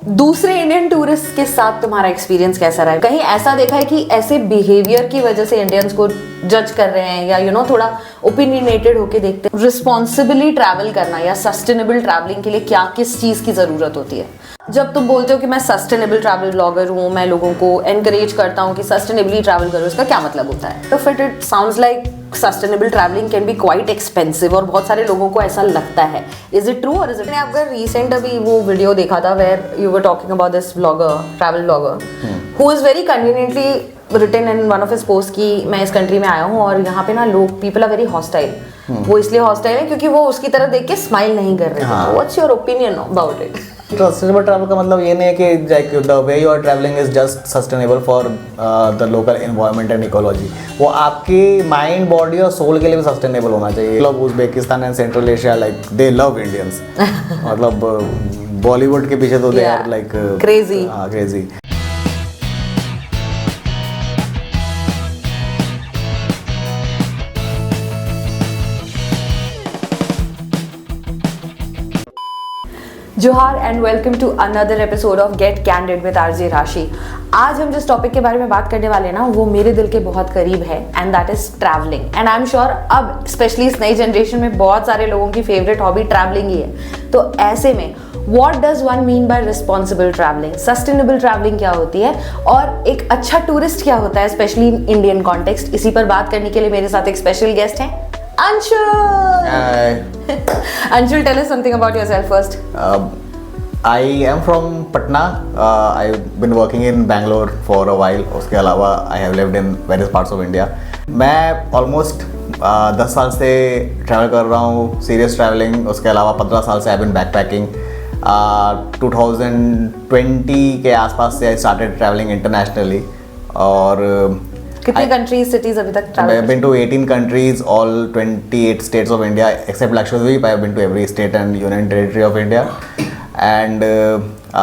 दूसरे Indian tourist के साथ तुम्हारा एक्सपीरियंस कैसा रहा है? कहीं ऐसा देखा है कि ऐसे बिहेवियर की वजह से इंडियंस को जज कर रहे हैं या थोड़ा ओपिनियनेटेड होके देखते हैं? रिस्पॉन्सिबली ट्रैवल करना या सस्टेनेबल ट्रैवलिंग के लिए क्या किस चीज की जरूरत होती है? जब तुम बोलते हो कि मैं सस्टेनेबल ट्रैवल ब्लॉगर हूँ, मैं लोगों को एनकरेज करता हूँ कि सस्टेनेबली ट्रैवल करो, इसका क्या मतलब होता है? तो फिर it sounds like sustainable travelling can be quite expensive और बहुत सारे लोगों को ऐसा लगता है. इज इट ट्रू और इज इट? मैंने आपका रिसेंट अभी वो वीडियो देखा था where you were talking about this blogger, travel blogger, who is very conveniently written in one of his post कि मैं इस कंट्री में आया हूँ और यहाँ पे ना लोग पीपल आर वेरी हॉस्टाइल. वो इसलिए हॉस्टाइल है क्योंकि वो उसकी तरफ देख के स्माइल नहीं कर रहे. What's your opinion about it? Sustainable travel का मतलब ये नहीं है कि like the way you are travelling is just sustainable for the local environment and ecology. वो आपकी माइंड, बॉडी और सोल के लिए भी सस्टेनेबल होना चाहिए. मतलब Uzbekistan and central Asia like they love Indians. मतलब बॉलीवुड के पीछे तो they are like crazy. Crazy. जोहार and welcome to another episode of gate candid with RJ राशि. आज हम जिस टॉपिक के बारे में बात करने वाले हैं ना, वो मेरे दिल के बहुत करीब है and that is travelling. And I am sure अब स्पेशली इस नई जनरेशन में बहुत सारे लोगों की फेवरेट हॉबी ट्रैवलिंग ही है. तो ऐसे में what does one mean by responsible travelling? Sustainable travelling क्या होती है और एक अच्छा टूरिस्ट क्या होता है, स्पेशली इन इंडियन कॉन्टेक्स्ट? इसी पर बात करने के लिए मेरे साथ एक स्पेशल गेस्ट हैं, Anshul. Hi. Anshul, tell us something about yourself first. I am from Patna. I've been working in Bangalore for a while. उसके अलावा I have lived in various parts of India. मैं almost 10 साल से travel कर रहा हूँ, serious travelling. उसके अलावा 15 साल से I've been backpacking. 2020 के आसपास से I started traveling internationally. और कितनी कंट्रीज, सिटीज अभी तक travel? I've been to 18 countries, all 28 states of India except Lakshadweep. I've been to every state and union territory of India. And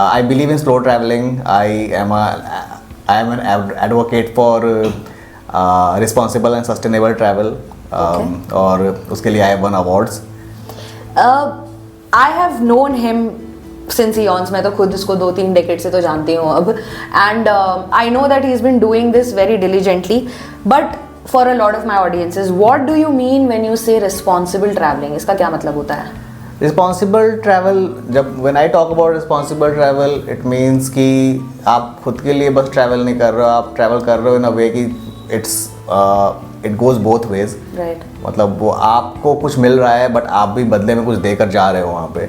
I believe in slow traveling. I am an advocate for responsible and sustainable travel. और उसके लिए I have won awards. I have known him since eons. मैं तो खुद इसको 2-3 decade से तो जानती हूँ अब. And I know that he's been doing this very diligently. But for a lot of my audiences, what do you mean when you say responsible traveling? इसका क्या मतलब होता है? रिस्पॉन्सिबल ट्रैवल, जब when I talk about responsible travel, it means कि आप खुद के लिए बस ट्रैवल नहीं कर रहे हो, आप ट्रैवल कर रहे हो इन अ वे कि it goes both ways. Right. मतलब वो आपको कुछ मिल रहा है बट आप भी बदले में कुछ देकर जा रहे हो वहाँ पे.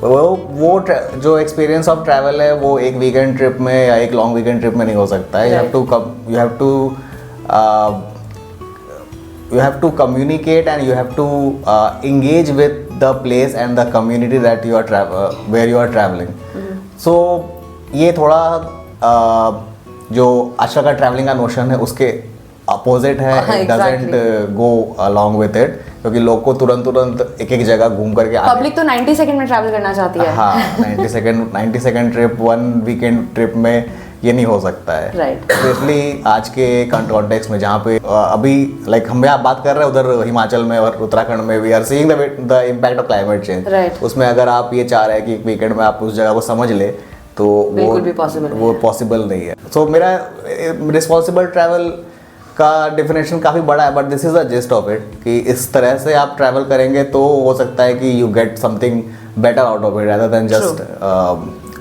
वो जो एक्सपीरियंस ऑफ ट्रैवल है वो एक वीकेंड ट्रिप में या एक लॉन्ग वीकेंड ट्रिप में नहीं हो सकता है. You have to communicate and you have to engage with the place and the community that you are where you are traveling. So ये थोड़ा जो आजकल का ट्रैवलिंग का नोशन है उसके अपोजिट है. It doesn't go along with it, क्योंकि लोग को तुरंत एक जगह घूम करके पब्लिक तो 90 सेकंड में ट्रैवल करना चाहती है. हाँ, 90 सेकंड ट्रिप, 1 वीकेंड ट्रिप में ये नहीं हो सकता है. राइट. स्पेशली आज के कॉन्टेक्स्ट में जहाँ पे अभी लाइक हम आप बात कर रहे हैं उधर हिमाचल में और उत्तराखंड में we are seeing the impact of climate change. उसमें अगर आप ये चाह रहे हैं कि एक वीकेंड में आप उस जगह को समझ ले तो वो पॉसिबल नहीं है. सो मेरा रिस्पॉन्सिबल ट्रैवल का डेफिनेशन काफ़ी बड़ा है, but this is the gist of it कि इस तरह से आप ट्रैवल करेंगे तो हो सकता है कि you get something better out of it rather than just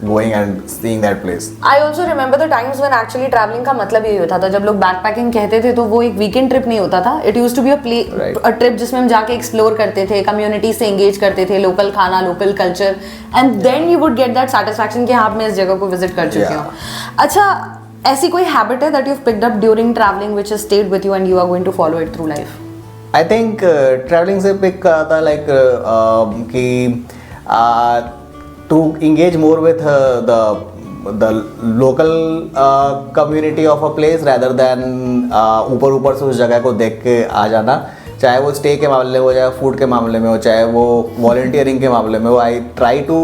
going and seeing that place. I also remember the times when actually traveling का मतलब यही होता था. जब लोग बैकपैकिंग कहते थे तो वो एक वीकेंड ट्रिप नहीं होता था. It used to be a trip जिसमें हम जाके एक्सप्लोर करते थे, कम्युनिटी से एंगेज करते थे, लोकल खाना, local culture, and then you would get that satisfaction कि हाँ मैं इस जगह को विजिट कर चुकी हूँ. अच्छा, ऐसी कोई हैबिट है that you've picked up during traveling which has stayed with you and you are going to follow it through life? I think traveling से pick था like कि to engage more with the local community of a place rather than ऊपर से उस जगह को देख के आ जाना. चाहे वो स्टे के मामले में हो, चाहे फूड के मामले में हो, चाहे वो वॉलंटियरिंग के मामले में हो. I try to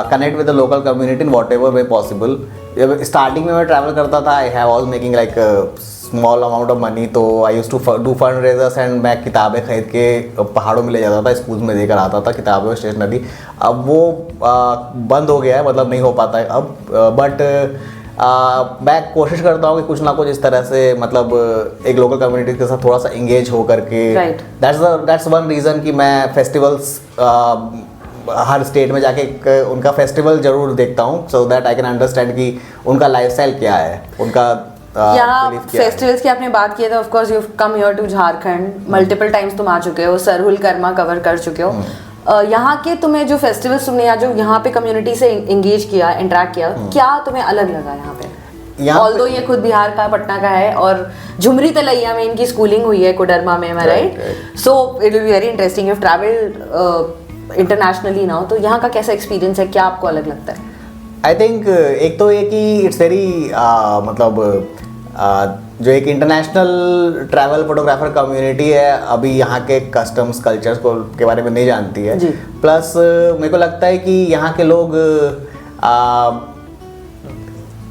connect with the local community in whatever way possible. जब स्टार्टिंग में मैं ट्रैवल करता था, I was making like small amount of money, तो I used to do fund razor's and मैं किताबें खरीद के पहाड़ों में ले जाता था, स्कूल में देकर आता था किताबें और स्टेशनरी। अब वो बंद हो गया है, मतलब नहीं हो पाता है अब, बट मैं कोशिश करता हूँ कि कुछ ना कुछ इस तरह से मतलब एक लोकल कम्युनिटी के साथ थोड़ा सा इंगेज हो करके। दैट्स वन रीज़न कि मैं फेस्टिवल्स हर स्टेट में जाके उनका फेस्टिवल जरूर देखता हूँ, so that I can understand कि उनका लाइफस्टाइल क्या है, उनका यहाँ फेस्टिवल्स की आपने बात की है, तो of course you come here to Jharkhand, multiple times तुम आ चुके हो, सरहुल कर्मा कवर कर चुके हो। यहाँ के तुम्हें जो फेस्टिवल्स तुमने या जो यहाँ पे कम्युनिटी से इंगेज किया, इंटरेक्ट किया, क्या तुम्हें अलग लगा यहाँ पे? ऑल्दो ये खुद बिहार का, पटना का है, और झुमरी तलैया में इनकी स्कूलिंग हुई है, कोडरमा में, right? So it will be very interesting, you have travelled internationally now, तो यहाँ का कैसा एक्सपीरियंस है, क्या आपको अलग लगता है? आई थिंक एक तो ये कि इट्स वेरी मतलब जो एक इंटरनेशनल ट्रैवल फोटोग्राफर कम्युनिटी है, अभी यहाँ के कस्टम्स कल्चर्स को के बारे में नहीं जानती है। प्लस मेरे को लगता है कि यहाँ के लोग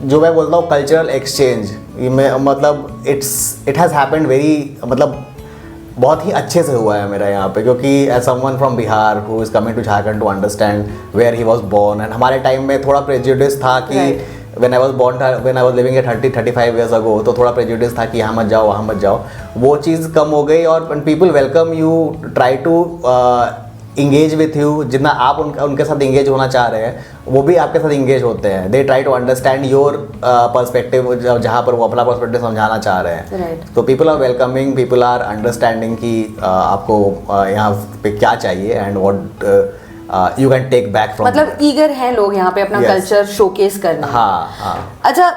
जो मैं बोलता हूँ कल्चरल एक्सचेंज, मतलब इट हैज़ हैपेंड वेरी, मतलब बहुत ही अच्छे से हुआ है मेरा यहाँ पे, क्योंकि as someone from Bihar who is coming to Jharkhand to understand where he was born, and हमारे टाइम में थोड़ा प्रेजुडिस था कि when I was living at 35 years ago, तो थोड़ा प्रेजुडिस था कि यहाँ मत जाओ वहाँ मत जाओ, वो चीज़ कम हो गई, और people welcome you, try to engage with you, जितना आप उनके साथ इंगेज होना चाह रहे हैं वो भी आपके साथ इंगेज होते हैं। They try to understand your perspective, जहाँ पर वो अपना पर्सपेक्टिव समझाना चाह रहे हैं, तो people are welcoming, people are understanding कि आपको यहाँ पे क्या चाहिए and what you can take back from, मतलब ईगर हैं लोग यहाँ पे अपना कल्चर शोकेस करने। हाँ। अच्छा,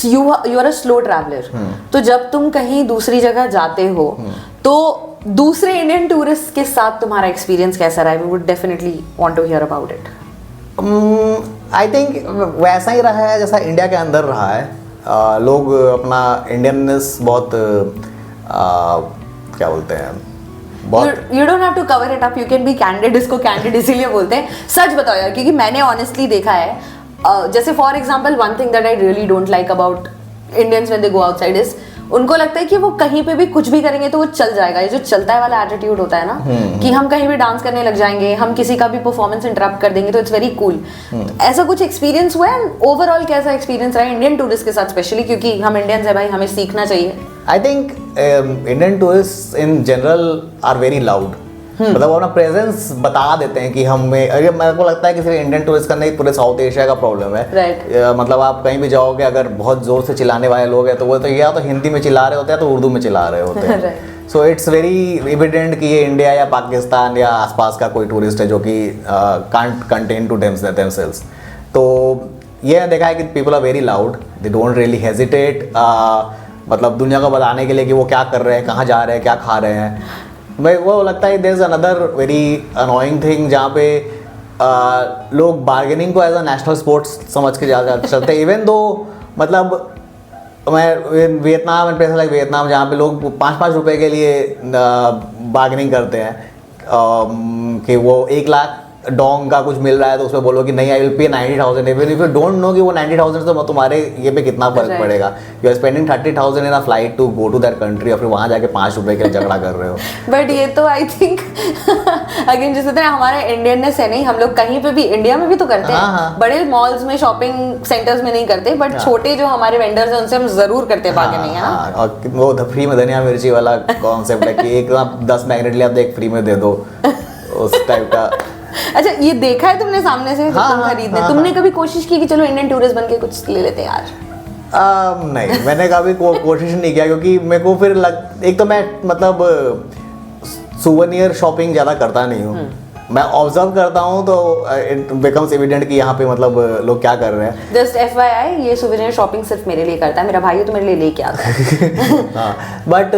you are a slow traveller, तो जब तुम कहीं दूसरी जगह जाते हो तो दूसरे इंडियन टूरिस्ट के साथ तुम्हारा एक्सपीरियंस कैसा रहा है? We would definitely want to hear about it. I think वैसा ही रहा है जैसा इंडिया के अंदर रहा है। लोग अपना इंडियननेस बहुत क्या बोलते हैं, You don't have to cover it up, you can be candid, इसको candid इसीलिए बोलते हैं। सच बताओ यार, क्योंकि मैंने honestly देखा है, जैसे for example one thing that I really don't like about Indians when they go outside is, उनको लगता है कि वो कहीं पे भी कुछ भी करेंगे तो वो चल जाएगा। ये जो चलता है वाला एटीट्यूड होता है ना, कि हम कहीं भी डांस करने लग जाएंगे, हम किसी का भी परफॉर्मेंस इंटरप्ट कर देंगे, तो इट्स वेरी कूल। ऐसा कुछ एक्सपीरियंस हुआ है? ओवरऑल कैसा एक्सपीरियंस रहा इंडियन टूरिस्ट के साथ, स्पेशली क्योंकि हम इंडियंस है भाई, हमें सीखना चाहिए। I think Indian tourist in general R very loud, मतलब वो अपना प्रेजेंस बता देते हैं कि हमें, अरे मेरे को लगता है कि सिर्फ इंडियन टूरिस्ट का नहीं, पूरे साउथ एशिया का प्रॉब्लम है। मतलब आप कहीं भी जाओगे, अगर बहुत जोर से चिल्लाने वाले लोग हैं तो वो तो या तो हिंदी में चिल्ला रहे होते हैं तो उर्दू में चिल्ला रहे होते हैं। सो इट्स वेरी एविडेंट कि ये इंडिया या पाकिस्तान या आसपास का कोई टूरिस्ट है जो कि कांट कंटेन टू देमसेल्व्स। तो ये देखा है कि people are very loud, they don't really hesitate, मतलब दुनिया को बताने के लिए कि वो क्या कर रहे हैं, कहाँ जा रहे हैं, क्या खा रहे हैं। मैं वो लगता है there is another very annoying thing जहाँ पे लोग बार्गेनिंग को एज अ नेशनल स्पोर्ट्स समझ के ज़्यादा चलते हैं। इवन दो मतलब मैं Vietnam and places like Vietnam जहाँ पे लोग 5-5 रुपए के लिए बार्गेनिंग करते हैं कि वो 1 लाख डोंग का कुछ मिल रहा है तो उसमें बोलो कि नहीं I will pay 90,000, even if you don't know कि वो 90,000 से तुम्हारे ये पे कितना फर्क पड़ेगा। You are spending 30,000 in a flight to go to that country और फिर वहाँ जाके 5 रुपए के लिए झगड़ा कर रहे हो। बट ये तो आई थिंक अगेन जिस तरह हमारा इंडियननेस है, नहीं हम लोग कहीं पे भी इंडिया में भी तो करते हैं, बड़े मॉल्स में शॉपिंग सेंटर्स में नहीं करते, बट छोटे जो हमारे वेंडर्स हैं उनसे हम जरूर करते हैं बार्गेनिंग, है ना। और वो फ्री में धनिया मिर्ची वाला कॉन्सेप्ट है कि एक 10 मैग्नेट लिया तो एक फ्री में दे दो, उस टाइप का। अच्छा, ये देखा है तुमने सामने से? तुम खरीदने तुमने कभी कोशिश की कि चलो इंडियन टूरिस्ट बन के कुछ ले लेते हैं यार? नहीं, मैंने कभी कोशिश नहीं किया, क्योंकि मेरे को फिर एक तो मैं मतलब सुवेनियर शॉपिंग ज़्यादा करता नहीं हूँ। मैं ऑब्जर्व करता हूँ तो इट बिकम्स एविडेंट कि यहाँ पे मतलब लोग क्या कर रहे हैं। जस्ट FYI, ये सुवेनियर शॉपिंग सिर्फ मेरे लिए करता है, मेरा भाई तो मेरे लिए लेके आता है। But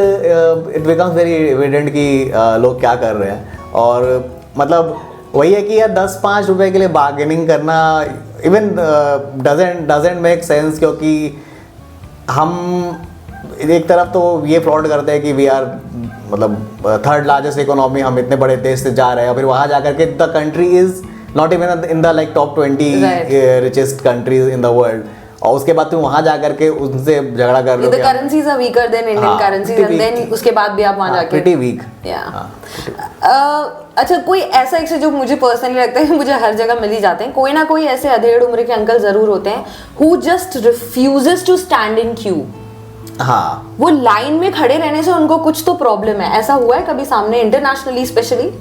it becomes very evident कि लोग क्या कर रहे हैं, और मतलब वही है कि यार 10-5 रुपए के लिए बार्गेनिंग करना इवन डजेंट मेक सेंस, क्योंकि हम एक तरफ तो ये फ्रॉड करते हैं कि वी आर मतलब 3rd लार्जेस्ट इकोनॉमी, हम इतने बड़े देश से जा रहे हैं, फिर वहाँ जाकर के the country is not even in the like top 20 richest countries in the world, और उसके बाद तुम वहां जा करके उनसे झगड़ा कर रहे हो the currencies are weaker than Indian currencies and then उसके बाद भी आप वहां जाके pretty weak. अच्छा, कोई ऐसा एक से जो मुझे पर्सनली लगता है कि मुझे हर जगह मिल ही जाते हैं, कोई ना कोई ऐसे अधेड़ उम्र के अंकल जरूर होते हैं who just refuses to stand in queue. हाँ, वो लाइन में खड़े रहने से उनको कुछ तो प्रॉब्लम है, ऐसा हुआ है कभी सामने इंटरनेशनली स्पेशली?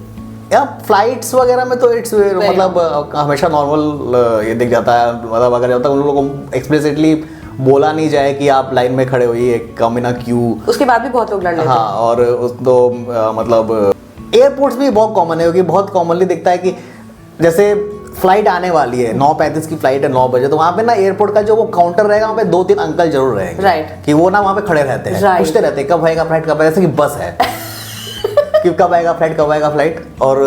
या फ्लाइट्स वगैरह में तो इट्स मतलब हमेशा नॉर्मल ये दिख जाता है, मतलब अगर जब तक उन लोगों को एक्सप्लिसिटली बोला नहीं जाए कि आप लाइन में खड़े होइए, कम इन अ क्यू, उसके बाद भी बहुत लोग लड़ लेते हैं। हाँ, और उस तो मतलब एयरपोर्ट्स भी बहुत कॉमन है, क्योंकि बहुत कॉमनली दिखता है कि जैसे फ्लाइट आने वाली है 9:35 की फ्लाइट है 9 बजे, तो वहाँ पे ना एयरपोर्ट का जो वो काउंटर रहेगा वहाँ पे 2-3 अंकल जरूर रहेंगे, राइट, कि वो ना वहाँ पे खड़े रहते हैं, पूछते रहते हैं कब आएगा फ्लाइट, कब आएगा, जैसे कि बस है कि कब आएगा फ्लाइट, कब आएगा फ्लाइट, और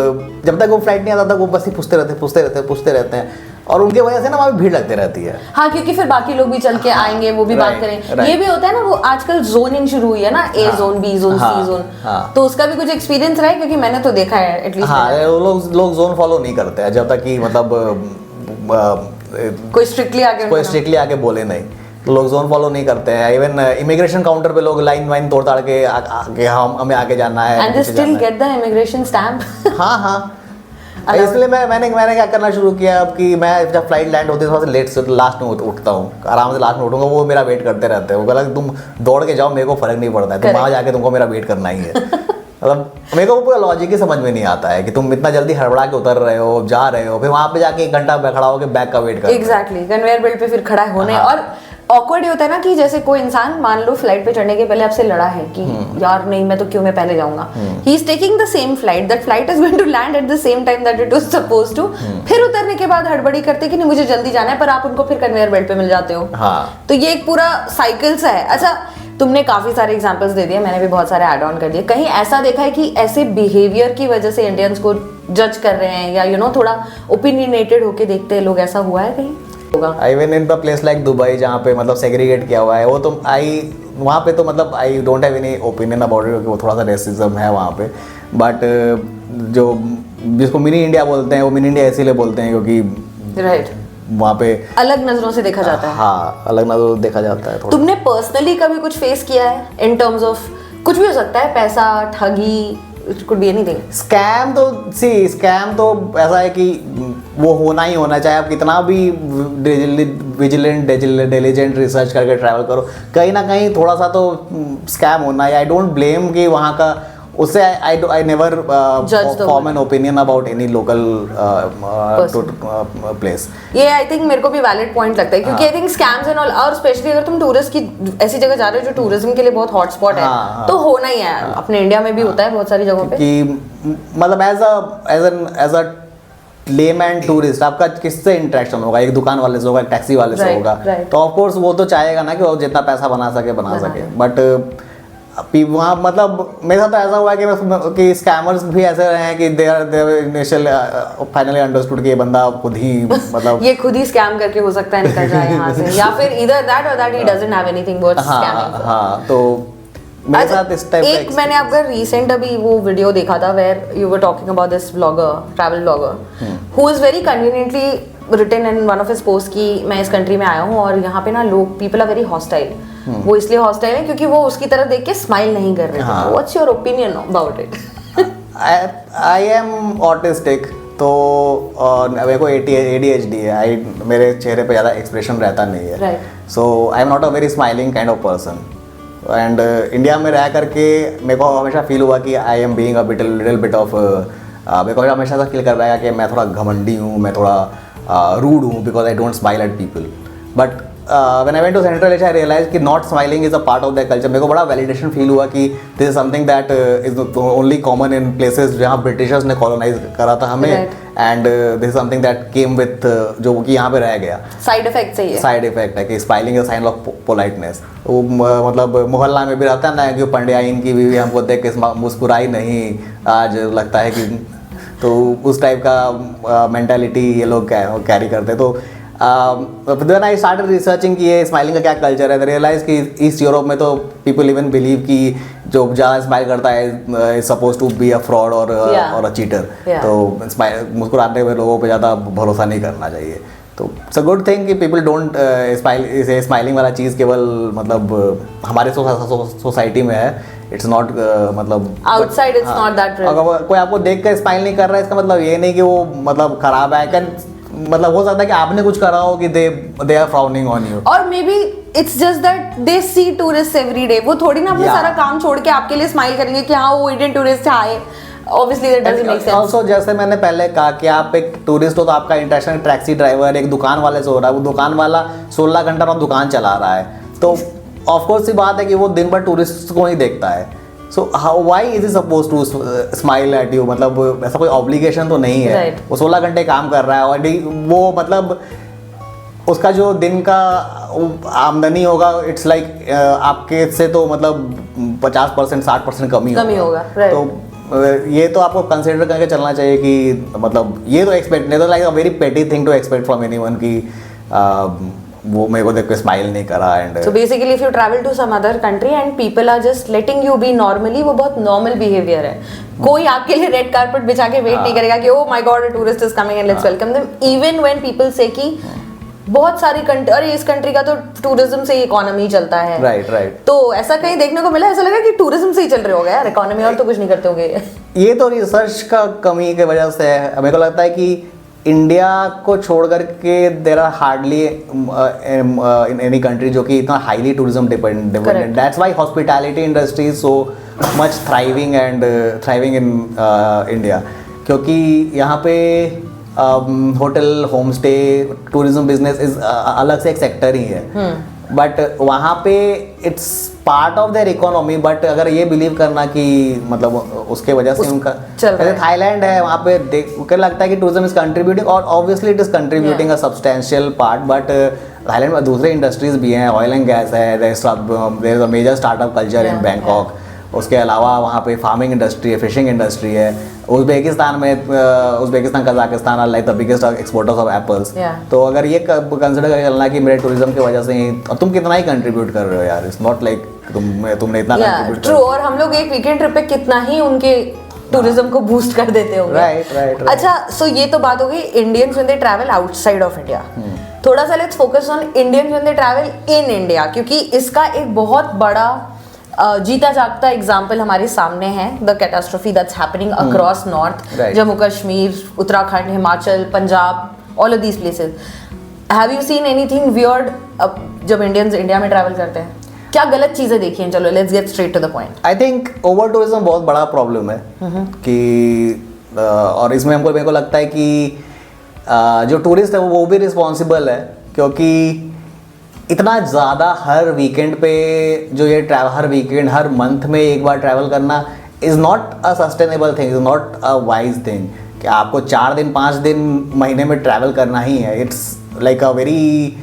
जब तक वो फ्लाइट नहीं आता तक वो बस ही पूछते रहते हैं, और उनके वजह से ना वहाँ पे भीड़ लगती रहती है। हाँ, क्योंकि फिर बाकी लोग भी चल के आएंगे, वो भी बात करेंगे। ये भी होता है ना, वो आजकल जोनिंग शुरू हुई है ना, ए जोन, बी जोन, सी जोन, तो उसका भी कुछ एक्सपीरियंस रहा है? क्योंकि मैंने तो देखा है एटलीस्ट। हाँ, लोग जोन फॉलो नहीं करते हैं जब तक कि मतलब कोई स्ट्रिक्टली आके बोले नहीं, तो लोग जोन फॉलो नहीं करते हैं। इवन इमिग्रेशन काउंटर पे लोग लाइन तोड़ ताड़ के हमें आगे जाना है, and they still get the immigration stamp. हाँ, इसलिए मैंने क्या करना शुरू किया अब कि मैं जब फ्लाइट लैंड होती है थोड़ा सा लेट से लास्ट में उठता हूँ, आराम से लास्ट में उठूंगा, वो मेरा वेट करते रहते हैं। वो बोला तुम दौड़ के जाओ, मेरे को फर्क नहीं पड़ता है, तुम वहाँ जाके तुमको मेरा वेट करना ही है। मतलब मेरे को पूरा लॉजिक ही समझ में नहीं आता है कि तुम इतना जल्दी हड़बड़ा के उतर रहे हो, जा रहे हो, फिर वहाँ पे जाके 1 घंटा खड़ा होकर बैग का वेट कर। एग्जैक्टली, कन्वेयर बेल्ट पे फिर खड़ा होने। और ऑकवर्ड ये होता है ना कि जैसे कोई इंसान मान लो फ्लाइट पे चढ़ने के पहले आपसे लड़ा है कि यार नहीं, मैं तो क्यों, मैं पहले जाऊंगा। He is taking the same flight, that flight is going to land at the same time that it was supposed to. फिर उतरने के बाद हड़बड़ी करते कि नहीं मुझे जल्दी जाना है, पर आप उनको फिर कन्वेयर बेल्ट पे मिल जाते हो। तो ये एक पूरा साइकिल सा है। अच्छा, तुमने काफी सारे एग्जांपल्स दे दिए, मैंने भी बहुत सारे ऐड ऑन कर दिए। कहीं ऐसा देखा है कि ऐसे बिहेवियर की वजह से इंडियंस को जज कर रहे हैं, या थोड़ा ओपिनियनेटेड होके देखते हैं लोग, ऐसा हुआ है कहीं? Even in the place like Dubai जहाँ पे मतलब सेग्रीगेट किया हुआ है, वो तो वहाँ पे तो मतलब I don't have any opinion about it, क्योंकि वो थोड़ा सा रेसिज्म है वहाँ पे। बट जो जिसको मिनी इंडिया बोलते हैं, वो मिनी इंडिया इसीलिए बोलते हैं क्योंकि राइट, वहाँ पे अलग नजरों से देखा जाता है। हाँ, अलग नजरों से देखा जाता है। तुमने पर्सनली कभी कुछ फेस किया है इन टर्म्स ऑफ, कुछ भी हो सकता है, पैसा, ठगी, it could be anything? Scam तो ऐसा है कि वो होना ही होना, चाहे आप कितना भी विजिलेंट डिलीजेंट रिसर्च करके ट्रैवल करो, कहीं ना कहीं थोड़ा सा तो स्कैम होना है। आई डोंट ब्लेम कि वहाँ का, उससे I never form an opinion about any local place. ये आई थिंक मेरे को भी वैलिड पॉइंट लगता है, क्योंकि I think scams and all, और स्पेशली अगर तुम टूरिस्ट की ऐसी जगह जा रहे हो जो टूरिज्म के लिए बहुत हॉटस्पॉट है, तो होना ही है। अपने इंडिया में भी होता है बहुत सारी जगहों पे कि मतलब एज अ लेमैन टूरिस्ट आपका किससे इंटरेक्शन होगा? एक दुकान वाले से होगा, एक टैक्सी वाले से होगा, तो ऑफ कोर्स वो तो चाहेगा ना कि वो जितना पैसा बना सके। बट वहाँ मतलब मेरे साथ तो ऐसा हुआ है कि स्कैमर्स भी ऐसे रहे हैं कि दे इनिशियल फाइनली अंडरस्टूड कि ये बंदा खुद ही मतलब ये खुद ही स्कैम करके हो सकता है निकल जाए यहाँ से, या फिर either that or that he doesn't have anything worth scamming। हाँ, तो मेरे साथ इस टाइप एक मैंने आपका रिसेंट अभी वो वीडियो देखा था where you were talking about this blogger, travel blogger, who is very conveniently written in one of his post कि मैं इस कंट्री में आया हूँ और यहाँ पे ना लोग, पीपल आर वेरी हॉस्टाइल। वो इसलिए हॉस्टाइल है क्योंकि वो उसकी तरफ देख के स्माइल नहीं कर रहे थे। What's your opinion about it? I am autistic, तो मेरे को ADHD है, मेरे चेहरे पे ज़्यादा एक्सप्रेशन रहता नहीं है, सो I am not a very smiling kind of person. And India में रह करके मेरे को हमेशा फील हुआ कि I am being a little bit of, मेरे को हमेशा ऐसा फील कर रहा है कि मैं थोड़ा घमंडी हूँ, मैं थोड़ा रूड हूँ, because I don't smile at people. But when I went to Central Asia, I realized कि not smiling is a part of their culture। मेरे को बड़ा validation feel हुआ कि this is something that is only common in places जहाँ Britishers ने colonize करा था हमें, and this is something that came with जो कि यहाँ पे रह गया। Side effect सही है। Side effect है कि smiling is a sign of politeness। वो मतलब मोहल्ला में भी रहता है ना कि पंड्याइन की बीवी हमको देख के मुस्कुराई नहीं, आज लगता है कि, तो उस टाइप का मेंटालिटी ये लोग कैरी करते। तो then I started researching कि ये स्माइलिंग का क्या कल्चर है, रियलाइज कि ईस्ट यूरोप में तो पीपल इवन बिलीव कि जो ज़्यादा स्माइल करता है is suppose to be a fraud और अ चीटर। तो मुस्कुराते हुए लोगों पे ज़्यादा भरोसा नहीं करना चाहिए। तो इट्स अ गुड थिंग कि पीपल डोंट स्माइलिंग वाला चीज़ केवल मतलब हमारे सोसाइटी में है, इट्स नॉट मतलब outside it's not that real. अगर कोई आपको देख कर स्माइल नहीं कर रहा है इसका मतलब ये नहीं कि वो मतलब खराब है, कैन मतलब हो सकता है कि आपने कुछ करा हो कि they are frowning on you, और maybe it's just that they see tourist every day. वो थोड़ी ना अपना सारा काम छोड़ के आपके लिए स्माइल करेंगे कि हाँ वो इंडियन टूरिस्ट आए। Obviously that doesn't make sense. Also जैसे मैंने पहले कहा कि आप एक टूरिस्ट हो तो आपका इंटरेक्शन टैक्सी ड्राइवर एक दुकान वाले से हो रहा है, वो दुकान वाला 16 घंटा अपना दुकान चला रहा है, तो ऑफकोर्स सी बात है कि वो दिन भर टूरिस्ट को ही देखता है। So how why is he suppose to smile at you, मतलब ऐसा कोई ऑब्लिगेशन तो नहीं है, वो 16 घंटे काम कर रहा है और वो मतलब उसका जो दिन का आमदनी होगा इट्स लाइक आपके से तो मतलब 50% 60% कम ही होगा। तो ये तो आपको कंसिडर करके चलना चाहिए कि मतलब ये तो एक्सपेक्ट नहीं, तो like a very petty thing to expect from anyone कि वो मेरे को देख के स्माइल नहीं करा। And so basically if you travel to some other country and people are just letting you be normally, वो बहुत नॉर्मल बिहेवियर है। कोई आपके लिए रेड कारपेट बिछा के वेट नहीं करेगा कि oh my God a tourist is coming and let's welcome them, even when people से कि बहुत सारी कंट्री, अरे इस कंट्री का तो टूरिज्म से ही इकोनॉमी चलता है। राइट। तो ऐसा कहीं देखने को मिला, ऐसा लगा कि टूरिज्म से ही चल रहे होगा यार इकोनॉमी, और तो कुछ नहीं करते होंगे। ये तो रिसर्च का कमी की वजह से है। मेरे को लगता है कि इंडिया को छोड़ करके there are hardly in any country जो कि इतना highly tourism dependent. That's why hospitality industry is so much thriving in India, क्योंकि यहाँ पे hotel home stay tourism business is अलग से एक सेक्टर ही है, बट वहाँ पे it's part of their economy. But अगर ये बिलीव करना कि मतलब उसके वजह से उनका जैसे थाईलैंड है वहाँ पे देख लगता है कि टूरिज्म इज कंट्रीब्यूटिंग, और obviously it is contributing a substantial part, but Thailand में दूसरे इंडस्ट्रीज भी हैं, ऑयल एंड गैस है, there is a major startup culture in Bangkok. उसके अलावा वहाँ पे फार्मिंग इंडस्ट्री है, फिशिंग इंडस्ट्री है। Uzbekistan Kazakhstan are like the biggest exporters of apples. तो अगर ये कंसिडर करके चलना कि मेरे टूरिज्म की वजह से ही, और तुम कितना ही कंट्रीब्यूट कर रहे हो यार, इट्स नॉट लाइक तुमने इतना कंट्रीब्यूट ट्रू। और हम लोग एक वीकेंड ट्रिप पे कितना ही उनके टूरिज्म को बूस्ट कर देते होंगे। राइट। अच्छा, सो ये तो बात हो गई Indians when they travel outside of India. थोड़ा सा let's focus on Indians when they travel in India, क्योंकि इसका एक बहुत बड़ा जीता जागता एग्जाम्पल हमारे सामने है, the catastrophe that's happening across north, Jammu Kashmir, Uttarakhand, Himachal, Punjab, all of these places. Have you seen anything weird जब इंडियंस इंडिया में ट्रैवल करते हैं? क्या गलत चीजें देखी हैं? चलो let's get straight to the point. I think over tourism बहुत बड़ा प्रॉब्लम है कि और इसमें मेरे को लगता है कि जो टूरिस्ट है वो भी रिस्पॉन्सिबल है, क्योंकि इतना ज़्यादा हर वीकेंड पे जो ये हर वीकेंड हर मंथ में एक बार ट्रैवल करना is not a sustainable thing, is not a wise thing कि आपको 4 दिन 5 दिन महीने में ट्रैवल करना ही है। इट्स लाइक अ वेरी,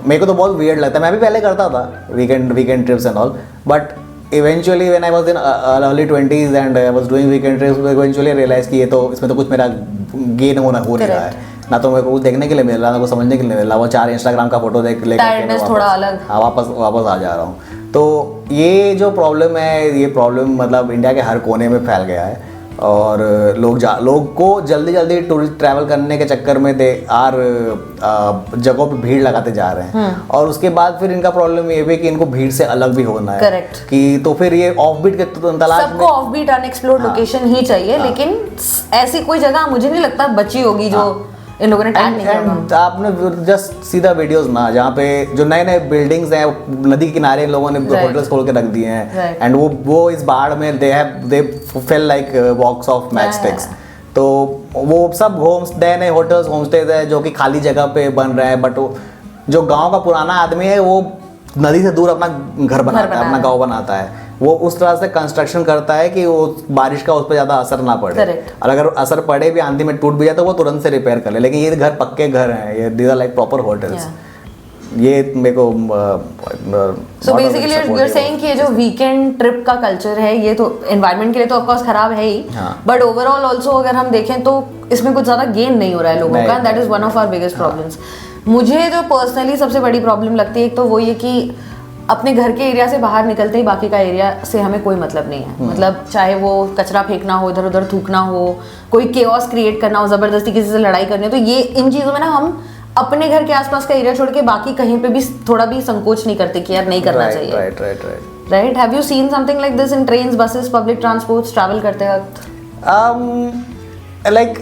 मेरे को तो बहुत वियर्ड लगता है। मैं भी पहले करता था weekend trips and all, but eventually when I was in early 20s and I was doing weekend trips, eventually realise कि ये तो इसमें तो कुछ मेरा गेन हो नहीं रहा है, ना तो मेरे को कुछ देखने के लिए मिल रहा है, ना कुछ समझने के लिए मिल रहा है। वो 4 इंस्टाग्राम का फोटो देख लेकर थोड़ा अलग वापस आ जा रहा हूँ। तो ये जो प्रॉब्लम है, ये प्रॉब्लम मतलब इंडिया के हर कोने में फैल गया है, और लोग को जल्दी टूरिस्ट ट्रैवल करने के चक्कर में दे आर जगहों पे भीड़ लगाते जा रहे हैं। और उसके बाद फिर इनका प्रॉब्लम ये भी कि इनको भीड़ से अलग भी होना है। करेक्ट। कि तो फिर ये ऑफबीट के तलाश में, सबको ऑफबीट अनएक्सप्लोर्ड लोकेशन ही चाहिए, लेकिन ऐसी कोई जगह मुझे नहीं लगता बची होगी जो इन लोगों ने टैग नहीं किया। आपने जस्ट सी द वीडियोस ना, जहाँ पे जो नए बिल्डिंग्स हैं नदी के किनारे इन लोगों ने होटल्स खोल के रख दिए हैं, एंड वो इस बाढ़ में दे fail like box of match sticks. तो वो सब होम स्टेज है जो कि खाली जगह पे बन रहे हैं, बट जो गांव का पुराना आदमी है वो नदी से दूर अपना घर बनाता है, अपना गांव बनाता है। वो उस तरह से कंस्ट्रक्शन करता है कि वो बारिश का उस पर ज़्यादा असर ना पड़े। और अगर असर पड़े भी, आंधी में टूट भी जाए तो वो तुरंत से रिपेयर कर ले। लेकिन ये घर पक्के घर हैं, ये these are like proper hotels. ये मेरे को so basically you are saying कि ये जो वीकेंड ट्रिप का कल्चर है ये तो एनवायरनमेंट के लिए तो ऑफ कोर्स खराब है ही, बट ओवरऑल आल्सो अगर हम देखें तो इसमें कुछ ज़्यादा गेन नहीं हो रहा है लोगों का। That is one of our biggest problems. मुझे जो पर्सनली सबसे बड़ी प्रॉब्लम लगती है, एक तो वो ये कि अपने घर के एरिया से बाहर निकलते ही बाकी का एरिया से हमें कोई मतलब नहीं है। मतलब चाहे वो कचरा फेंकना हो, इधर उधर थूकना हो, कोई केओस क्रिएट करना हो, ज़बरदस्ती किसी से लड़ाई करनी हो, तो ये इन चीज़ों में ना हम अपने घर के आसपास का एरिया छोड़ के बाकी कहीं पे भी थोड़ा भी संकोच नहीं करते कि यार नहीं करना चाहिए। Right, have you seen something like this in trains, buses, public transports travel करते वक्त? Like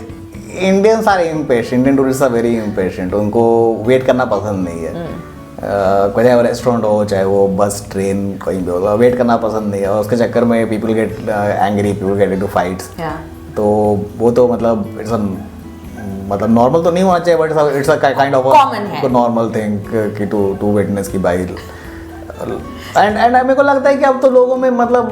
Indians are impatient, Indian tourist are very impatient, उनको वेट करना पसंद नहीं है। चाहे वो रेस्टोरेंट हो, चाहे वो बस ट्रेन कहीं भी हो, वेट करना पसंद नहीं है, और उसके चक्कर में people get angry, people get into fights. तो वो तो मतलब इट्स मतलब नॉर्मल तो नहीं होना चाहिए, but it's a kind of normal thing कि टू विटनेस की भाई। एंड मेरे को लगता है कि अब तो लोगों में मतलब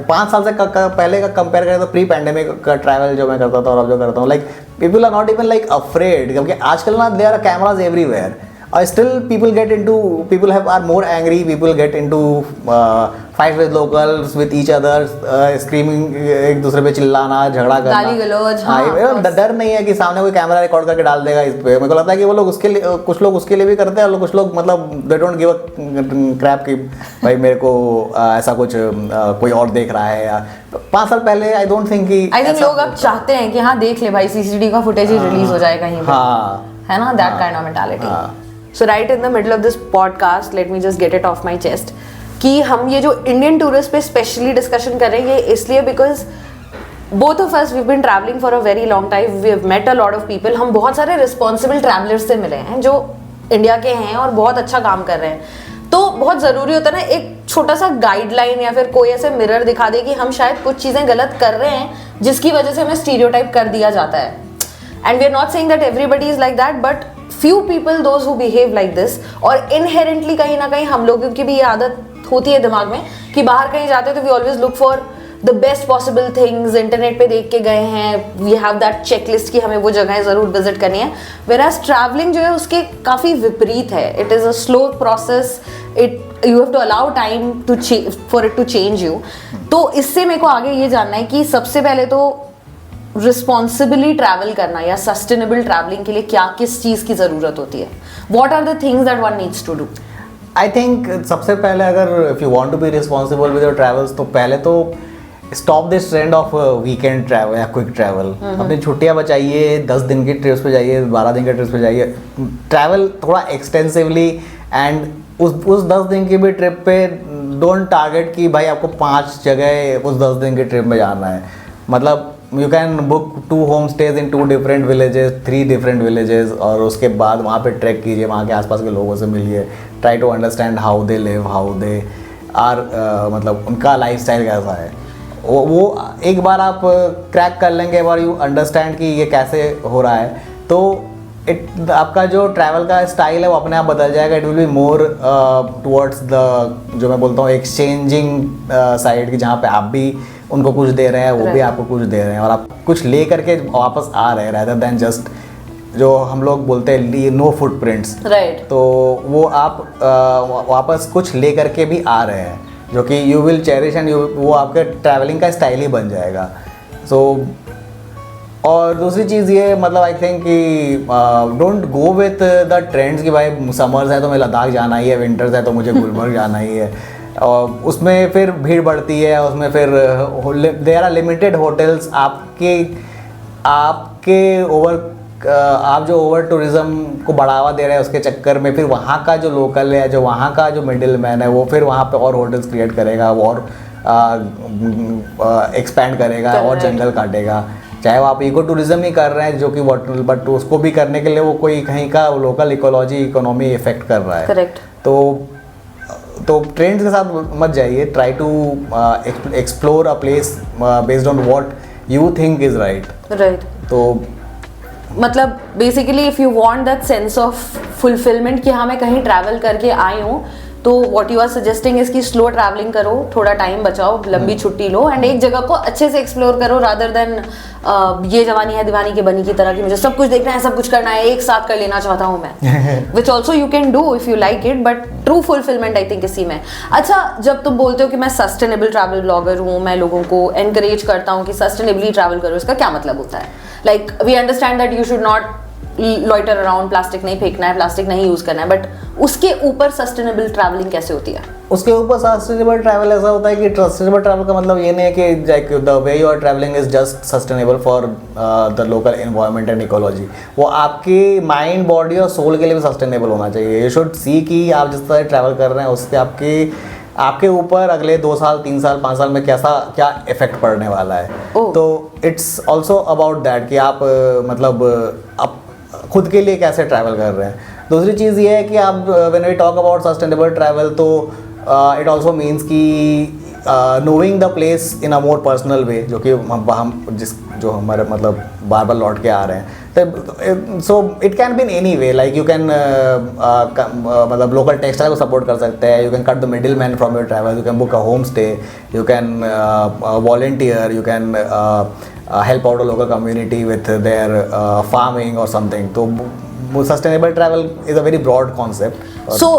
5 साल से पहले का कंपेयर करें तो प्री पैंडेमिक का ट्रैवल जो मैं करता था और अब जो करता हूँ, like people are not even like afraid, क्योंकि आजकल ना देयर आर कैमराज एवरीवेयर, और still people are more angry, people get into fight with locals, with each other, screaming, एक दूसरे पे चिल्लाना, झगड़ा करना, गाली गलौज। डर नहीं है कि सामने कोई कैमरा रिकॉर्ड करके डाल देगा इस पे। मेरे को लगता है कि वो लोग उसके लिए, कुछ लोग उसके लिए भी करते हैं, और कुछ लोग मतलब they don't give a Krebs कि भाई मेरे को ऐसा कुछ कोई और देख रहा है। या 5 साल पहले आई डोंट थिंक लोग अब चाहते हैं कि हाँ देख ले भाई, सीसीटीवी का फुटेज ही रिलीज हो जाए कहीं पे, है ना, that kind of mentality. So right in the middle of this podcast, let me just get it off my chest, कि हम ये जो इंडियन टूरिस्ट पे स्पेशली डिस्कशन कर रहे हैं, ये इसलिए because both of us we've been traveling for a very long time, we have met a lot of people, हम बहुत सारे रिस्पॉन्सिबल ट्रैवलर्स से मिले हैं जो इंडिया के हैं और बहुत अच्छा काम कर रहे हैं। तो बहुत ज़रूरी होता है ना एक छोटा सा गाइडलाइन या फिर कोई ऐसे मिरर दिखा दे कि हम शायद कुछ चीज़ें गलत कर रहे हैं जिसकी वजह से हमें स्टीरियोटाइप कर दिया जाता है। And we are not saying that everybody is like that, but few people those who behave like this, और inherently कहीं ना कहीं हम लोगों की भी ये आदत होती है दिमाग में कि बाहर कहीं जाते हैं तो we always look for the best possible things, internet पे देख के गए हैं, we have that checklist कि हमें वो जगहें ज़रूर विजिट करनी है, whereas traveling जो है उसके काफ़ी विपरीत है। it is a slow process, you have to allow time to for it to change you। तो इससे मेरे को आगे ये जानना है कि सबसे पहले तो रिस्पॉन्सिबली ट्रैवल करना या सस्टेनेबल ट्रैवलिंग के लिए क्या किस चीज़ की ज़रूरत होती है? What are the things that one needs to do? I think सबसे पहले अगर if you want to be responsible with your travels, तो पहले तो stop this trend of weekend travel या क्विक ट्रैवल। अपनी छुट्टियां बचाइए, 10 दिन की ट्रिप्स पे जाइए, 12 दिन के ट्रिप्स पे जाइए, ट्रैवल थोड़ा एक्सटेंसिवली, एंड उस 10 दिन की भी ट्रिप पे डोंट टारगेट कि भाई आपको 5 जगह उस 10 दिन की ट्रिप में जाना है। मतलब you can book 2 home stays in 2 different villages, 3 different villages, और उसके बाद वहाँ पे ट्रैक कीजिए, वहाँ के आसपास के लोगों से मिलिए, try to understand how they live, how they are, मतलब उनका लाइफस्टाइल कैसा है। वो एक बार आप क्रैक कर लेंगे, एक बार यू अंडरस्टैंड कि ये कैसे हो रहा है, तो आपका जो ट्रैवल का स्टाइल है वो अपने आप बदल जाएगा। It will be more towards the, जो मैं बोलता हूँ, एक्सचेंजिंग साइड, की जहाँ पे आप भी उनको कुछ दे रहे हैं, वो भी आपको कुछ दे रहे हैं, और आप कुछ ले करके वापस आ रहे हैं, rather than just जो हम लोग बोलते हैं नो फुटप्रिंट्स। राइट। तो वो आप वापस कुछ ले करके भी आ रहे हैं, जो कि यू विल चेरिश, एंड वो आपके ट्रैवलिंग का स्टाइल ही बन जाएगा। सो और दूसरी चीज़ ये, मतलब आई थिंक कि don't go with the trends कि भाई समर्स है तो मैं लद्दाख जाना ही है, विंटर्स है तो मुझे गुलमर्ग जाना ही है, और उसमें फिर भीड़ बढ़ती है, उसमें फिर देयर आर लिमिटेड होटल्स। आप जो ओवर टूरिज़्म को बढ़ावा दे रहे हैं उसके चक्कर में फिर वहाँ का जो लोकल है, जो वहाँ का जो मिडिल मैन है, वो फिर वहाँ पे और होटल्स क्रिएट करेगा, वो और एक्सपैंड करेगा और जंगल काटेगा। चाहे वो आप इको टूरिज्म ही कर रहे हैं, जो कि बट उसको भी करने के लिए वो कोई कहीं का लोकल इकोलॉजी, इकोनॉमी इफेक्ट कर रहा है। करेक्ट। तो ट्रेंड्स के साथ मत जाइए, try to explore a place based on what you think is right. तो मतलब basically if you want that sense of fulfilment कि हाँ मैं कहीं ट्रैवल करके आई हूँ, तो what you are suggesting is कि स्लो ट्रैवलिंग करो, थोड़ा टाइम बचाओ, लंबी छुट्टी लो, एंड एक जगह को अच्छे से एक्सप्लोर करो, रादर देन ये जवानी है दीवानी के बनी की तरह कि मुझे सब कुछ देखना है, सब कुछ करना है, एक साथ कर लेना चाहता हूँ मैं, which also you can do if you like it, but true fulfilment I think इसी में। अच्छा, जब तुम बोलते हो कि मैं सस्टेनेबल ट्रैवल ब्लॉगर हूँ, मैं लोगों को एनकरेज करता हूँ कि सस्टेनेबली ट्रैवल करो, इसका क्या मतलब होता है? Like we understand that you should not loiter around, plastic नहीं फेंकना है, प्लास्टिक नहीं यूज करना है, बट उसके ऊपर सस्टेनेबल ट्रैवलिंग कैसे होती है? उसके ऊपर सस्टेनेबल ट्रैवल ऐसा होता है कि सस्टेनेबल ट्रैवल का मतलब ये नहीं है कि like the way you are travelling is just sustainable for the local environment and ecology. वो आपके माइंड, बॉडी और सोल के लिए भी सस्टेनेबल होना चाहिए। यू शुड सी कि आप जिस तरह ट्रैवल कर रहे हैं उससे आपके ऊपर अगले 2 साल, 3 साल, 5 साल में क्या इफेक्ट पड़ने वाला है। तो इट्स ऑल्सो अबाउट दैट कि आप मतलब आप खुद के लिए कैसे ट्रैवल कर रहे हैं। दूसरी चीज़ ये है कि आप when we talk about sustainable travel, तो इट ऑल्सो मीन्स कि knowing the place in a more personal way, जो कि जो हमारे मतलब बार बार लौट के आ रहे हैं। So it can be in any way, like you can मतलब लोकल टेक्सटाइल को सपोर्ट कर सकते हैं, you can cut the middle man from your travel, you can book a home stay, you can volunteer, you can help out a local community with their farming or something. So sustainable travel is a very broad concept. So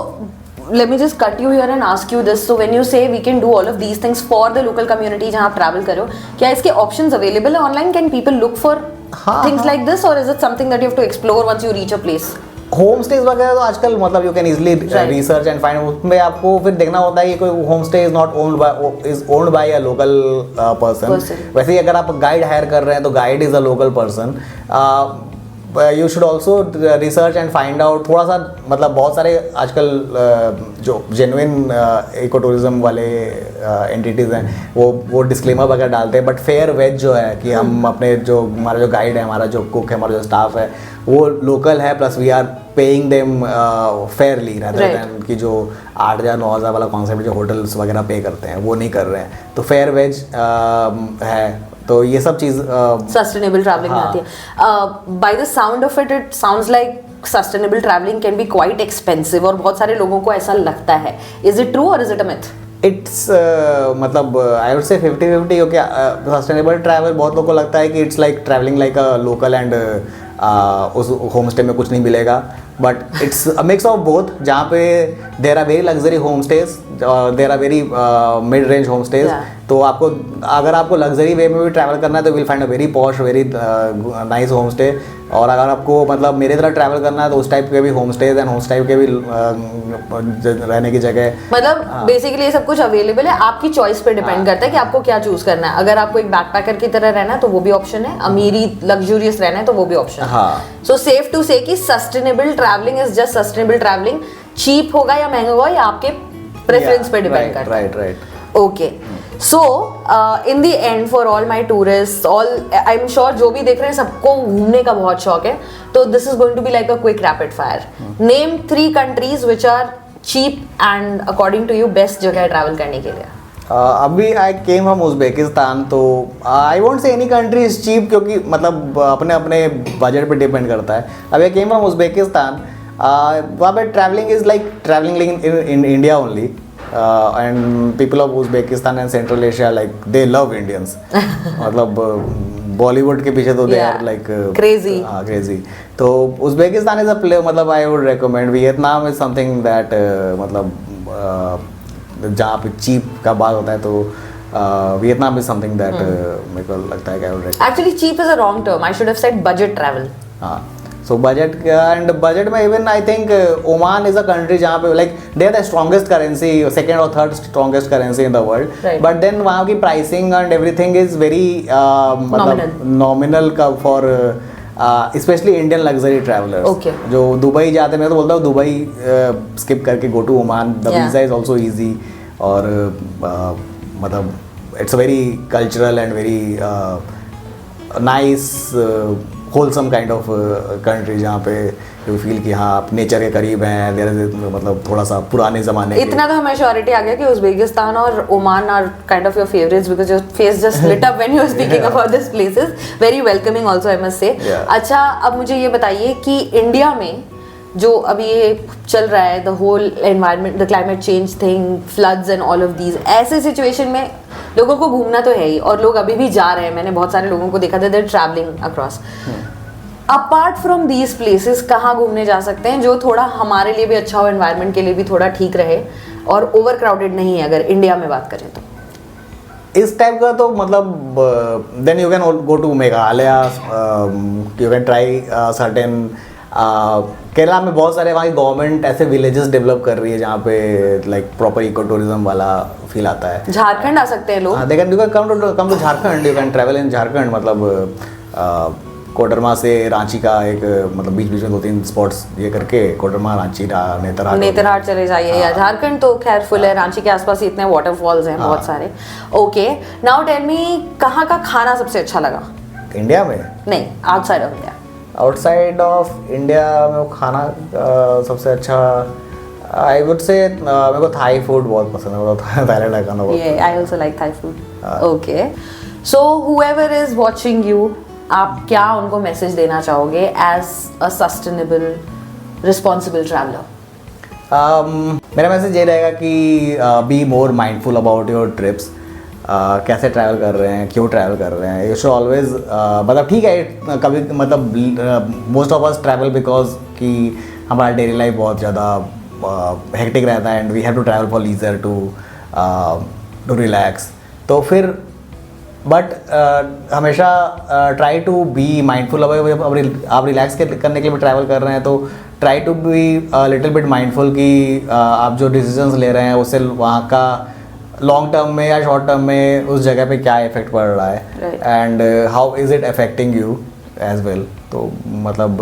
let me just cut you here and ask you this. So when you say we can do all of these things for the local community जहाँ आप travel करो, क्या इसके options available है online? Can people look for things like this, or is it something that you have to explore once you reach a place? Home stage वगैरह तो आजकल मतलब you can easily research and find, उसमें आपको फिर देखना होता है कि कोई home stay is owned by a local person. वैसे ही अगर आप गाइड हायर कर रहे हैं तो guide is a local person. You should also research and find out थोड़ा सा, मतलब बहुत सारे आजकल जो जेन्युइन इको टूरिज्म वाले एंटिटीज़ हैं वो डिस्क्लेमर वगैरह डालते हैं, बट फेयर वेज जो है कि हम अपने जो हमारा जो गाइड है, हमारा जो कुक है, हमारा जो स्टाफ है वो लोकल है, plus we are paying them Fairlie, rather than कि जो 8,000 9,000 वाला कॉन्सेप्ट जो होटल्स वगैरह पे करते हैं वो नहीं कर रहे हैं। तो फेयर वेज है, तो ये सब चीज़ सस्टेनेबल ट्रैवलिंग में आती है। By the sound of it sounds like sustainable travelling can be quite expensive, और बहुत सारे लोगों को ऐसा लगता है। इज इट ट्रू और is it a myth? It's मतलब आई वुड से 50-50, क्योंकि सस्टेनेबल ट्रैवल बहुत लोगों को लगता है कि it's like travelling like a local and उस होम स्टे में कुछ नहीं मिलेगा, but it's a mix of both, जहाँ पे there are very luxury home stage, there are very mid range home stage. तो आपको अगर आपको लग्जरी वे में भी ट्रैवल करना है तो will find a very posh, very nice home stay. और अगर आपको मतलब मेरे तरह ट्रैवल करना है तो उस टाइप के भी होम स्टेज एंड उस टाइप के भी रहने की जगह, मतलब बेसिकली ये सब कुछ अवेलेबल है, आपकी चॉइस पे डिपेंड करता है कि आपको क्या चूज करना है। अगर आपको एक बैकपैकर की तरह रहना है तो वो भी ऑप्शन है, अमीरी लग्जूरियस रहना है तो वो भी ऑप्शन है। सो सेफ टू से कि sustainable travelling is just sustainable travelling. Cheap होगा या महंगा होगा, या आपके प्रेफरेंस पे डिपेंड करता है। Right. Okay, so in the end for all my tourists, I'm sure जो भी देख रहे हैं सबको घूमने का बहुत शौक है, तो this is going to be like a quick rapid fire. Name 3 countries which are cheap and according to you best जगह है ट्रैवल करने के लिए। अभी आई केम फ्रॉम उज़्बेकिस्तान, तो I won't say any country is cheap, क्योंकि मतलब अपने अपने बजट पे डिपेंड करता है। अभी आई केम फ्रॉम उज़्बेकिस्तान, वहाँ पे travelling is like travelling in India only, and people of Uzbekistan and Central Asia, like they love Indians. मतलब बॉलीवुड के पीछे तो they are like crazy. crazy. तो उज़्बेकिस्तान is a place, मतलब I would recommend. Vietnam is something that मतलब जहाँ पे cheap का बात होता है, तो वियतनाम is something that मेरे को लगता है कि I would recommend. Actually cheap is a wrong term. I should have said budget travel. हाँ, so budget में even I think Oman is a country जहाँ पे like they are the strongest currency, second or third strongest currency in the world, but then वहाँ की pricing and everything is very nominal for especially Indian luxury travelers. Okay. जो Dubai जाते हैं, मैं तो बोलता हूँ दुबई skip करके go to Oman. The visa is also easy, और मतलब it's a very cultural and very nice wholesome kind of country, जहाँ पे यू फील कि हाँ आप नेचर के करीब हैं, देयर इज मतलब थोड़ा सा पुराने ज़माने इतना तो हमें श्योरिटी आ गया कि उज़्बेकिस्तान और Oman are kind of your favourites, because your face just lit up when you are speaking about this places. Very welcoming also I must say. अच्छा, अब मुझे ये बताइए कि इंडिया में जो अभी ये चल रहा है, the whole environment, the climate change thing, floods and all of these, ऐसे सिचुएशन में लोगों को घूमना तो है ही, और लोग अभी भी जा रहे हैं। मैंने बहुत सारे लोगों को देखा था, there travelling across. Apart from these places कहाँ घूमने जा सकते हैं जो थोड़ा हमारे लिए भी अच्छा हो, एनवायरनमेंट के लिए भी थोड़ा ठीक रहे, और ओवर क्राउडेड नहीं है, अगर इंडिया में बात करें तो? इस टाइप का तो मतलब then you can go to Meghalaya, you can try certain Kerala में बहुत सारे वहाँ की गवर्नमेंट ऐसे विलेजेस डेवलप कर रही है जहाँ पे लाइक प्रॉपर इको टूरिज्म वाला फील आता है। झारखंड आ सकते हैं लोग। हाँ, you can come to Jharkhand, you can travel in Jharkhand. मतलब कोडरमा से रांची का एक मतलब बीच बीच में 2-3 स्पॉट्स ये करके कोडरमा, रांची, नेतरहाट चले जाइए। या झारखंड तो खैर फुल है, रांची के आसपास ही इतने वाटरफॉल्स हैं बहुत सारे। ओके, नाउ टेल मी, कहाँ का खाना सबसे अच्छा लगा? इंडिया में नहीं, outside of India. Outside of India में वो खाना सबसे अच्छा आई वुड से मेरे को थाई फूड बहुत पसंद है, मतलब थाईलैंड का खाना बहुत। I also like Thai food. Okay, so whoever is watching you, आप क्या उनको मैसेज देना चाहोगे as a sustainable responsible traveller? मेरा मैसेज ये रहेगा कि be more mindful about your trips. कैसे ट्रैवल कर रहे हैं, क्यों ट्रैवल कर रहे हैं। यू शुड ऑलवेज मतलब ठीक है कभी मतलब most of us travel because कि हमारा डेली लाइफ बहुत ज़्यादा हेक्टिक रहता है and we have to travel for leisure to relax. तो फिर बट हमेशा ट्राई टू बी माइंडफुल। अब आप रिलैक्स करने के लिए भी ट्रैवल कर रहे हैं तो try to be little bit mindful कि आप जो डिसीजंस ले रहे हैं उससे वहाँ का लॉन्ग टर्म में या शॉर्ट टर्म में उस जगह पे क्या इफेक्ट पड़ रहा है and how is it affecting you as well. तो मतलब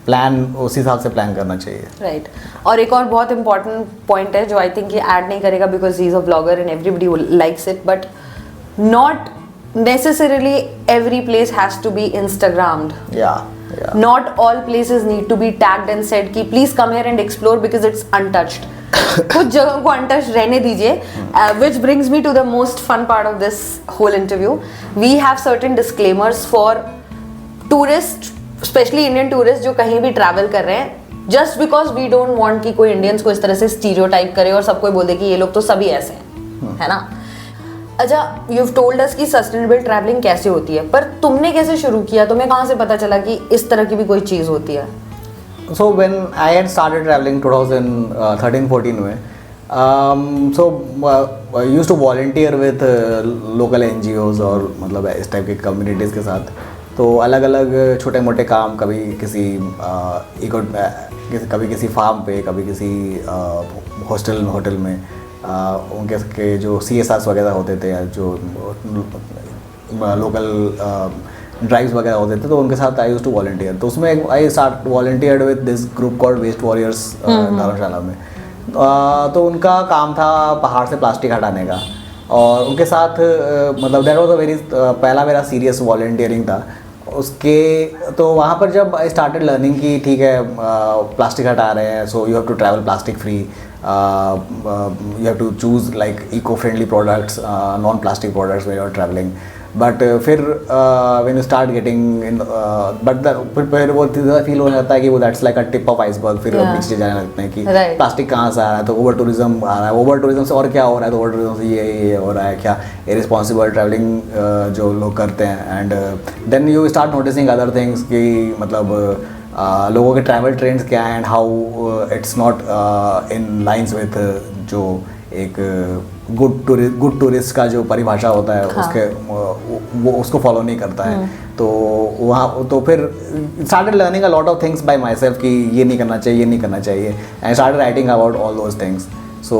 प्लान उस हिसाब से प्लान करना चाहिए। राइट। और एक और बहुत इंपॉर्टेंट पॉइंट है जो आई थिंक ये ऐड नहीं करेगा because he is a blogger and everybody likes it, but not necessarily every place has to be Instagrammed. Yeah. Not all places need to be tagged and said कि please come here and explore because it's untouched. कुछ जगहों को untouched रहने दीजिए, which brings me to the most fun part of this whole interview. We have certain disclaimers for tourists, especially Indian tourists जो कहीं भी travel कर रहे हैं, just because we don't want कि कोई Indians को इस तरह से stereotype करे और सबको बोले कि ये लोग तो सभी ऐसे हैं, है ना? अच्छा, you've told us कि सस्टेनेबल ट्रैवलिंग कैसे होती है, पर तुमने कैसे शुरू किया? तुम्हें कहाँ से पता चला कि इस तरह की भी कोई चीज़ होती है? So when I had started traveling 2013-14 में, so I used to volunteer with local NGOs और मतलब इस टाइप के कम्युनिटीज़ के साथ। तो अलग अलग छोटे मोटे काम, कभी किसी फार्म पे, कभी किसी होटल में उनके जो CSRs वगैरह होते थे या जो लोकल ड्राइव्स वगैरह होते थे तो उनके साथ आई यूज्ड टू वॉलंटियर। तो उसमें I start volunteered with this group called waste warriors धर्मशाला में। तो उनका काम था पहाड़ से प्लास्टिक हटाने का और उनके साथ मतलब दैट वाज अ वेरी पहला मेरा सीरियस वॉलंटियरिंग था उसके। तो वहाँ पर जब आई स्टार्टेड लर्निंग कि ठीक है प्लास्टिक हटा रहे हैं, so you have to travel plastic free, you have to choose like eco-friendly products, non-plastic products when you're traveling. But फिर when you start getting in, but फिर वो फील हो जाता है कि वो that's like a tip of iceberg। फिर नीचे जाने लगते हैं कि प्लास्टिक कहाँ से आ रहा है, तो ओवर टूरिज्म आ रहा है, ओवर टूरिज्म से और क्या हो रहा है, तो ओवर टूरिज्म से ये हो रहा है क्या, इरिस्पॉन्सिबल ट्रैवलिंग जो लोग करते हैं। And then you start noticing other things कि मतलब लोगों के ट्रैवल ट्रेंड्स क्या हैं and how it's not in lines with जो एक गुड टूरिस्ट का जो परिभाषा होता है उसके वो उसको फॉलो नहीं करता है। तो वहाँ तो फिर started learning a lot of things by my self कि ये नहीं करना चाहिए, ये नहीं करना चाहिए, and started writing about all those things. So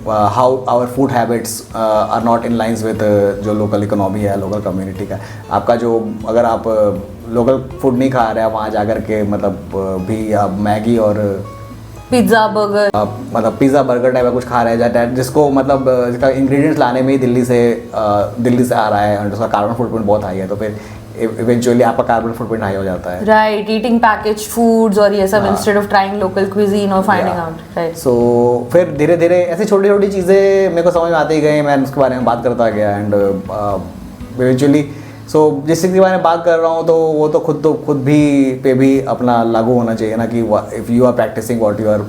how our food habits are not in lines with जो लोकल इकोनॉमी है, लोकल कम्युनिटी का। आपका जो अगर आप लोकल फूड नहीं खा रहे हैं वहाँ जाकर के मतलब भी आप मैगी और पिज्ज़ा बर्गर मतलब पिज़्ज़ा बर्गर टाइप का कुछ खा रहे हैं जिसको मतलब जिसका इंग्रेडिएंट्स लाने में ही दिल्ली से आ रहा है और उसका कार्बन फुटप्रिंट बहुत हाई है, तो फिर इवेंचुअली आपका कार्बन फुटप्रिंट हाई हो जाता है। राइट, ईटिंग पैकेज फूड्स और ये सब instead of trying local cuisine और फाइंडिंग आउट। राइट। सो फिर धीरे धीरे ऐसी छोटी छोटी चीज़ें मेरे को समझ में आती ही गई, मैं उसके बारे में बात करता गया एंड इवेंचुअली सो जिस चीज़ के बारे में बात कर रहा हूँ तो वो तो खुद भी अपना लागू होना चाहिए ना कि if you are practising what you are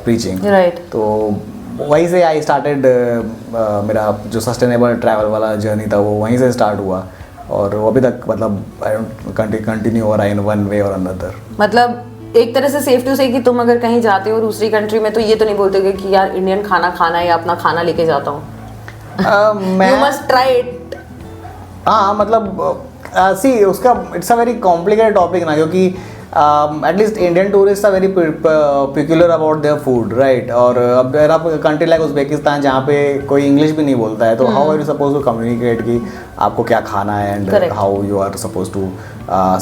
preaching. Right. तो वहीं से आई स्टार्टेड मेरा जो सस्टेनेबल ट्रैवल वाला जर्नी था वो वहीं से स्टार्ट हुआ और वो अभी तक मतलब आई डोंट कंटिन्यू हो रहा है इन वन वे और अनदर। मतलब एक तरह से सेफ टू से कि तुम अगर कहीं जाते हो दूसरी कंट्री में तो ये तो नहीं बोलते कि यार इंडियन खाना खाना है या अपना खाना लेके जाता हूँ। मैं You must try it. हाँ मतलब सी उसका it's a very complicated topic ना, क्योंकि at least Indian tourist are very peculiar about their food, right? और अब अगर आप कंट्री लाइक उज्बेकिस्तान जहाँ पे कोई इंग्लिश भी नहीं बोलता है, तो how are you suppose to communicate कि आपको क्या खाना है, and how you are suppose to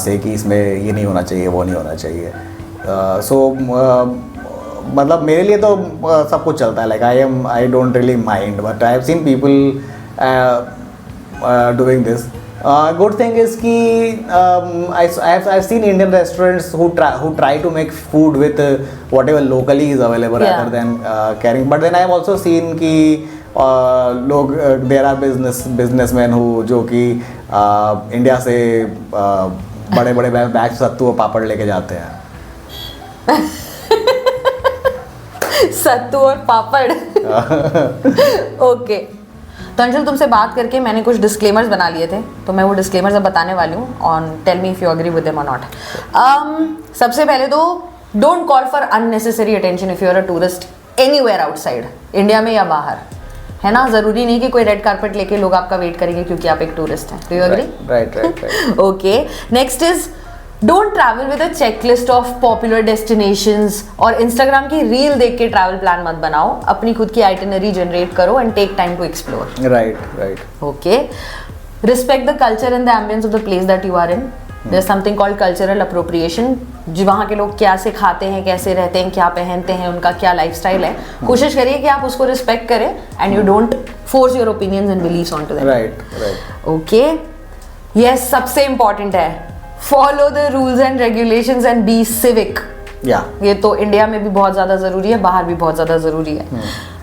से कि इसमें ये नहीं होना चाहिए, वो नहीं होना चाहिए. सो मतलब मेरे लिए तो सब कुछ चलता है. Like I don't really mind, but I have seen people doing this. Good thing is कि I've seen Indian restaurants who try to make food with whatever locally is available, rather than carrying. But then I have also seen कि लोग there are businessmen who जो कि India से बड़े बड़े bag सत्तू और पापड़ लेके जाते हैं. सत्तू और पापड़. ओके. तो अंशुल, तुमसे बात करके मैंने कुछ डिस्क्लेमर्स बना लिए थे, तो मैं वो डिस्क्लेमर्स अब बताने वाली हूँ. On tell me if you agree with them और नॉट. सबसे पहले तो don't call for unnecessary attention if you are a tourist anywhere outside, India में या बाहर, है ना. जरूरी नहीं कि कोई रेड कार्पेट लेके लोग आपका वेट करेंगे क्योंकि आप एक टूरिस्ट हैं. Do you agree? Right. Okay. Next is don't travel with a checklist of popular destinations, और इंस्टाग्राम की रील देख के ट्रैवल प्लान मत बनाओ. अपनी खुद की आइटिनरी जनरेट करो and take time to explore. Right. Okay. Respect the culture and the ambience of the place that you are in. There is something called cultural appropriation. जो वहाँ के लोग क्या से खाते हैं, कैसे रहते हैं, क्या पहनते हैं, उनका क्या लाइफस्टाइल है, कोशिश करिए कि आप उसको रिस्पेक्ट करें and you don't force your opinions and beliefs on to them. Right. Okay. Yes, सबसे इंपॉर्टेंट है follow the rules and regulations and B civic. ये तो इंडिया में भी बहुत ज़्यादा ज़रूरी है, बाहर भी बहुत ज़्यादा ज़रूरी है.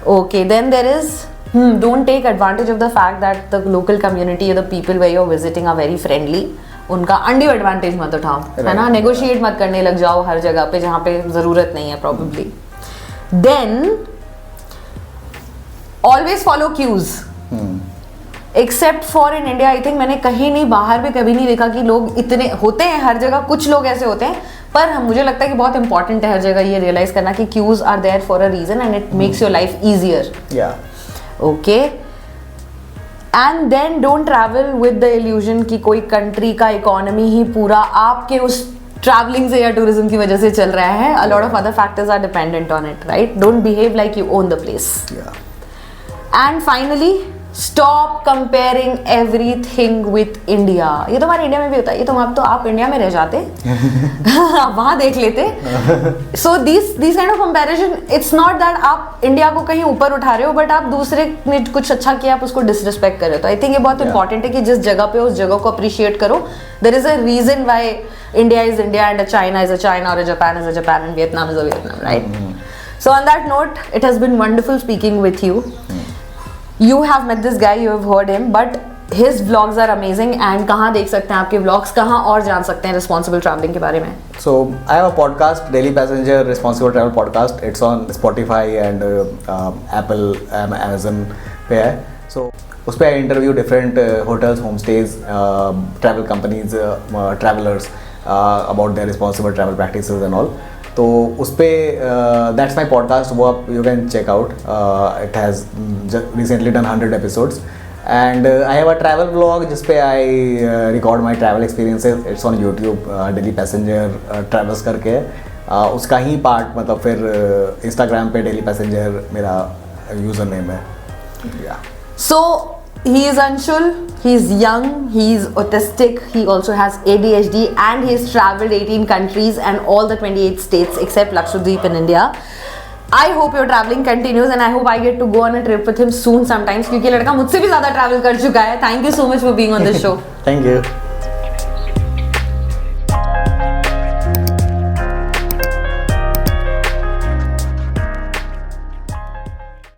Okay. Then there is don't take advantage of the fact that the local community, the people where you are visiting are very friendly. उनका अनड्यू एडवांटेज मत उठाओ, है ना. नेगोशिएट मत करने लग जाओ हर जगह पे जहाँ पे ज़रूरत नहीं है probably. Then always follow cues. Except for in India, I think मैंने कहीं नहीं, बाहर भी कभी नहीं देखा कि लोग इतने होते हैं. हर जगह कुछ लोग ऐसे होते हैं, पर मुझे लगता है कि बहुत इंपॉर्टेंट है हर जगह ये रियलाइज करना कि cues are there for a reason and it makes your life easier. Okay. And then don't travel with the illusion कि कोई कंट्री का इकोनॉमी ही पूरा आपके उस ट्रैवलिंग से या टूरिज्म की वजह से चल रहा है. A lot of other factors are dependent on it, right. Don't behave like you own the place. And finally stop comparing everything with India. ये तो हमारे इंडिया में भी होता है. ये तो अब तो आप इंडिया में रह जाते आप वहाँ देख लेते. So this kind of comparison, it's not that आप इंडिया को कहीं ऊपर उठा रहे हो, बट आप दूसरे ने कुछ अच्छा किया आप उसको डिसरिस्पेक्ट कर रहे हो. तो आई थिंक ये बहुत इंपॉर्टेंट है कि जिस जगह पे उस जगह को अप्रिशिएट करो. There is a reason why India is India and China is a China और Japan is a Japan and Vietnam is a Vietnam, right. So on that note, it has been wonderful speaking with you. You have met this guy, you have heard him, but his vlogs are amazing. And कहाँ देख सकते हैं आपके vlogs, कहाँ और जान सकते हैं responsible traveling के बारे में? So I have a podcast, Daily Passenger Responsible Travel Podcast. It's on Spotify and Apple, Amazon पे है. So उस पे I interview different hotels, homestays, travel companies, travelers about their responsible travel practices and all. तो उस पर that's my podcast, वो आप you can check out. It has recently done 100 episodes. And I have a travel blog जिस पे I record my travel experiences. It's on YouTube, daily passenger travels करके. उसका ही part मतलब फिर इंस्टाग्राम पे daily passenger मेरा यूज़र नेम है. So he is Anshul, he is young, he is autistic, he also has ADHD and he has traveled 18 countries and all the 28 states except Lakshadweep in India. I hope your traveling continues and I hope I get to go on a trip with him soon sometimes, क्योंकि लड़का मुझसे भी ज़्यादा travel कर चुका है. Thank you so much for being on this show. Thank you.